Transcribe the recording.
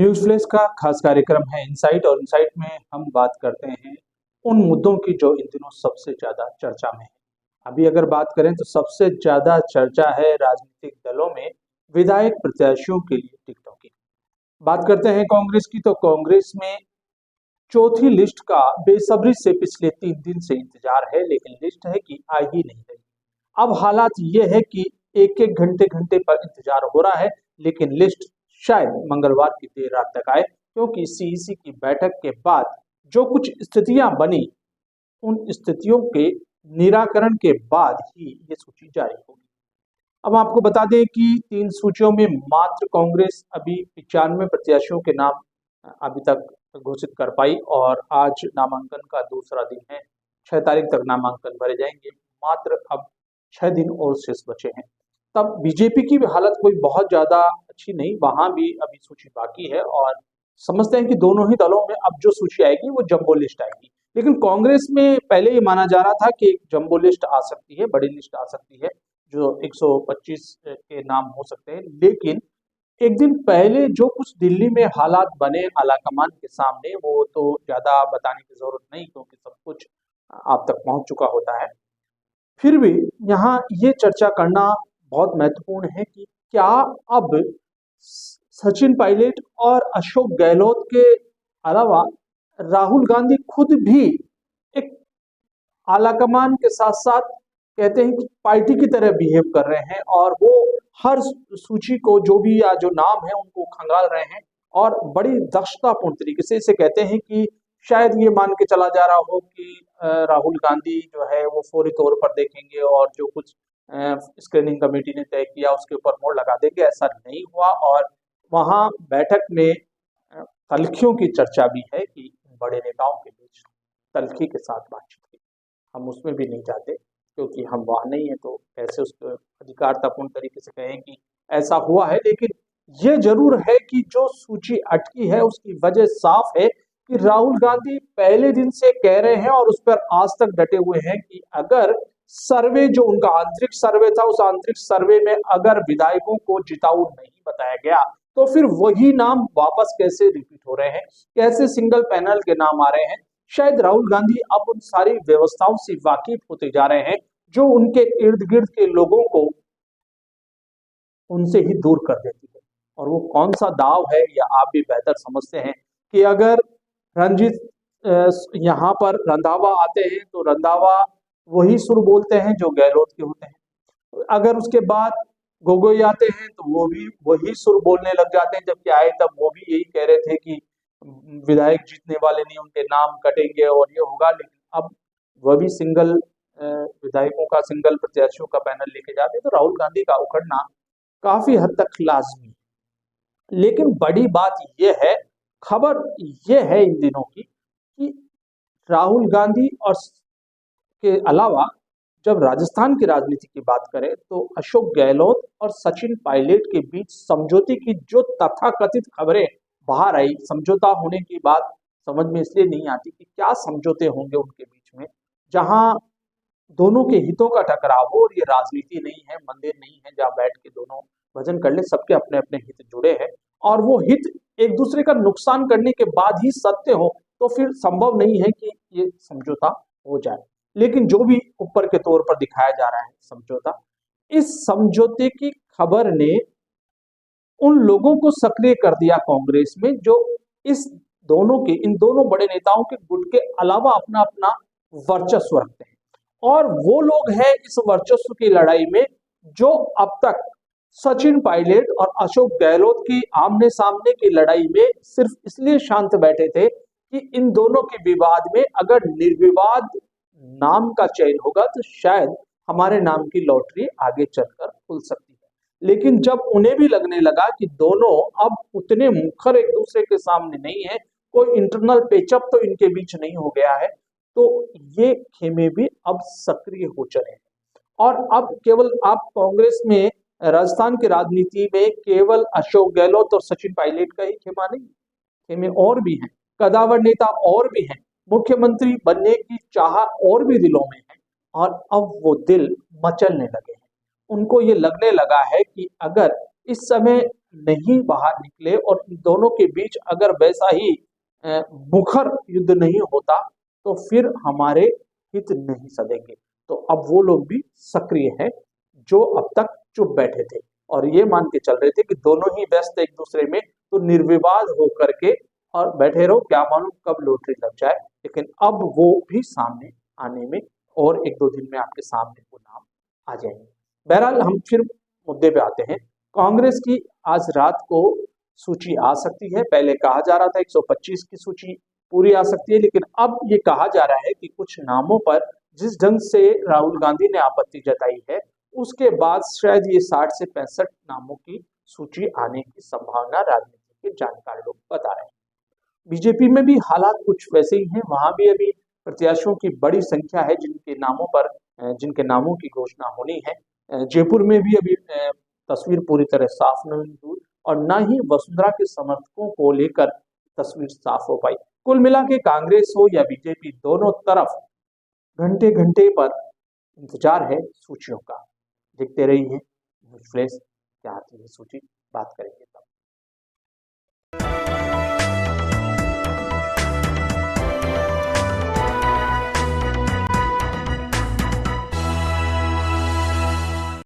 News flash का खास कार्यक्रम है इनसाइट और इनसाइट में हम बात करते हैं उन मुद्दों की जो इन दिनों सबसे ज़्यादा चर्चा में है। अभी अगर बात करें तो सबसे ज़्यादा चर्चा है राजनीतिक दलों में विधायक प्रत्याशियों के लिए टिकटों की। बात करते हैं कांग्रेस की, तो कांग्रेस में चौथी लिस्ट का बेसब्री से पिछले 3 दिन से इंतजार है, लेकिन लिस्ट है कि आ ही नहीं रही। अब हालात ये है कि एक एक घंटे घंटे पर इंतजार हो रहा है, लेकिन लिस्ट शायद मंगलवार की देर रात तक आए, क्योंकि सीईसी की बैठक के बाद जो कुछ स्थितियां बनी, उन स्थितियों के निराकरण के बाद ही ये सूची जारी होगी। अब आपको बता दें कि 3 सूचियों में मात्र कांग्रेस अभी 95 प्रत्याशियों के नाम अभी तक घोषित कर पाई और आज नामांकन का दूसरा दिन है। 6 तारीख तक नामांकन भरे जाएंगे। मात्र अब 6 दिन और शेष बचे हैं। तब बीजेपी की भी हालत कोई बहुत ज्यादा अच्छी नहीं, वहां भी अभी सूची बाकी है और समझते हैं कि दोनों ही दलों में अब जो सूची आएगी वो जंबो लिस्ट आएगी। लेकिन कांग्रेस में पहले ये माना जा रहा था कि एक जंबो लिस्ट आ सकती है, बड़ी लिस्ट आ सकती है, जो 125 के नाम हो सकते हैं। लेकिन एक दिन पहले जो कुछ दिल्ली में हालात बने आलाकमान के सामने, वो तो ज्यादा बताने की जरूरत नहीं, क्योंकि सब कुछ आप तक पहुंच चुका होता है। फिर भी यहाँ ये चर्चा करना बहुत महत्वपूर्ण है कि क्या अब सचिन पायलट और अशोक गहलोत के अलावा राहुल गांधी खुद भी एक आलाकमान के साथ साथ कहते हैं कि पार्टी की तरह बिहेव कर रहे हैं और वो हर सूची को जो भी या जो नाम है उनको खंगाल रहे हैं और बड़ी दक्षतापूर्ण तरीके से इसे कहते हैं कि शायद ये मान के चला जा रहा हो कि राहुल गांधी जो है वो फौरी तौर पर देखेंगे और जो कुछ स्क्रीनिंग कमेटी ने तय किया उसके ऊपर मोहर लगा देंगे। ऐसा नहीं हुआ और वहां बैठक में तल्खियों की चर्चा भी है कि बड़े नेताओं के बीच तल्खी के साथ बातचीत की। हम उसमें भी नहीं जाते क्योंकि हम वहां नहीं है, तो कैसे उसको अधिकारतापूर्ण तरीके से कहें कि ऐसा हुआ है। लेकिन ये जरूर है कि जो सूची अटकी है उसकी वजह साफ है कि राहुल गांधी पहले दिन से कह रहे हैं और उस पर आज तक डटे हुए हैं कि अगर सर्वे जो उनका आंतरिक सर्वे था, उस आंतरिक सर्वे में अगर विधायकों को जिताऊ नहीं बताया गया तो फिर वही नाम वापस कैसे रिपीट हो रहे हैं, कैसे सिंगल पैनल के नाम आ रहे हैं। शायद राहुल गांधी अब उन सारी व्यवस्थाओं से वाकिफ होते जा रहे हैं जो उनके इर्द गिर्द के लोगों को उनसे ही दूर कर देती है। और वो कौन सा दाव है या आप भी बेहतर समझते हैं कि अगर रंजीत यहाँ पर रंधावा आते हैं तो रंधावा वही सुर बोलते हैं जो गहलोत के होते हैं। अगर उसके बाद गोगोई आते हैं तो वो भी वही सुर बोलने लग जाते हैं, जबकि आए तब वो भी यही कह रहे थे कि विधायक जीतने वाले नहीं, उनके नाम कटेंगे और ये होगा। लेकिन अब वह भी सिंगल विधायकों का, सिंगल प्रत्याशियों का पैनल लेके जाते हैं, तो राहुल गांधी का उखड़ना काफी हद तक लाजमी है। लेकिन बड़ी बात यह है, खबर यह है इन दिनों की कि राहुल गांधी और के अलावा जब राजस्थान की राजनीति की बात करें तो अशोक गहलोत और सचिन पायलट के बीच समझौते की जो तथाकथित खबरें बाहर आई, समझौता होने की बात समझ में इसलिए नहीं आती कि क्या समझौते होंगे उनके बीच में, जहां दोनों के हितों का टकराव हो। और ये राजनीति नहीं है, मंदिर नहीं है जहां बैठ के दोनों भजन कर ले, सबके अपने अपने हित जुड़े हैं और वो हित एक दूसरे का नुकसान करने के बाद ही सत्य हो, तो फिर संभव नहीं है कि ये समझौता हो जाए। लेकिन जो भी ऊपर के तौर पर दिखाया जा रहा है समझौता, इस समझौते की खबर ने उन लोगों को सक्रिय कर दिया कांग्रेस में जो इस दोनों के, इन दोनों बड़े नेताओं के गुट के अलावा अपना अपना वर्चस्व रखते हैं। और वो लोग हैं इस वर्चस्व की लड़ाई में जो अब तक सचिन पायलट और अशोक गहलोत की आमने सामने की लड़ाई में सिर्फ इसलिए शांत बैठे थे कि इन दोनों के विवाद में अगर निर्विवाद नाम का चयन होगा तो शायद हमारे नाम की लॉटरी आगे चलकर खुल सकती है। लेकिन जब उन्हें भी लगने लगा कि दोनों अब उतने मुखर एक दूसरे के सामने नहीं है, कोई इंटरनल पेचअप तो इनके बीच नहीं हो गया है, तो ये खेमे भी अब सक्रिय हो चले हैं। और अब केवल आप कांग्रेस में, राजस्थान की राजनीति में केवल अशोक गहलोत और सचिन पायलट का ही खेमा नहीं, खेमे और भी हैं, कदावर नेता और भी हैं, मुख्यमंत्री बनने की चाह और भी दिलों में है। और अब वो दिल मचलने लगे हैं। उनको ये लगने लगा है कि अगर इस समय नहीं बाहर निकले और इन दोनों के बीच अगर वैसा ही मुखर युद्ध नहीं होता तो फिर हमारे हित नहीं सधेंगे। तो अब वो लोग भी सक्रिय हैं जो अब तक चुप बैठे थे और ये मान के चल रहे थे कि दोनों ही व्यस्त एक दूसरे में, तो निर्विवाद होकर के और बैठे रहो, क्या मालूम कब लॉटरी लग जाए। लेकिन अब वो भी सामने आने में और एक दो दिन में आपके सामने वो नाम आ जाएंगे। बहरहाल हम फिर मुद्दे पे आते हैं। कांग्रेस की आज रात को सूची आ सकती है। पहले कहा जा रहा था 125 की सूची पूरी आ सकती है, लेकिन अब ये कहा जा रहा है कि कुछ नामों पर जिस ढंग से राहुल गांधी ने आपत्ति जताई है उसके बाद शायद ये 60 से 65 नामों की सूची आने की संभावना राजनीति के जानकार लोग बता रहे हैं। बीजेपी में भी हालात कुछ वैसे ही हैं। वहां भी अभी प्रत्याशियों की बड़ी संख्या है जिनके नामों की घोषणा होनी है। जयपुर में भी अभी तस्वीर पूरी तरह साफ नहीं हुई और न ही वसुंधरा के समर्थकों को लेकर तस्वीर साफ हो पाई। कुल मिला के कांग्रेस हो या बीजेपी, दोनों तरफ घंटे घंटे पर इंतजार है सूचियों का। देखते रहिए न्यूज़ फ्लैश, क्या आती है सूची, बात करेंगे तब।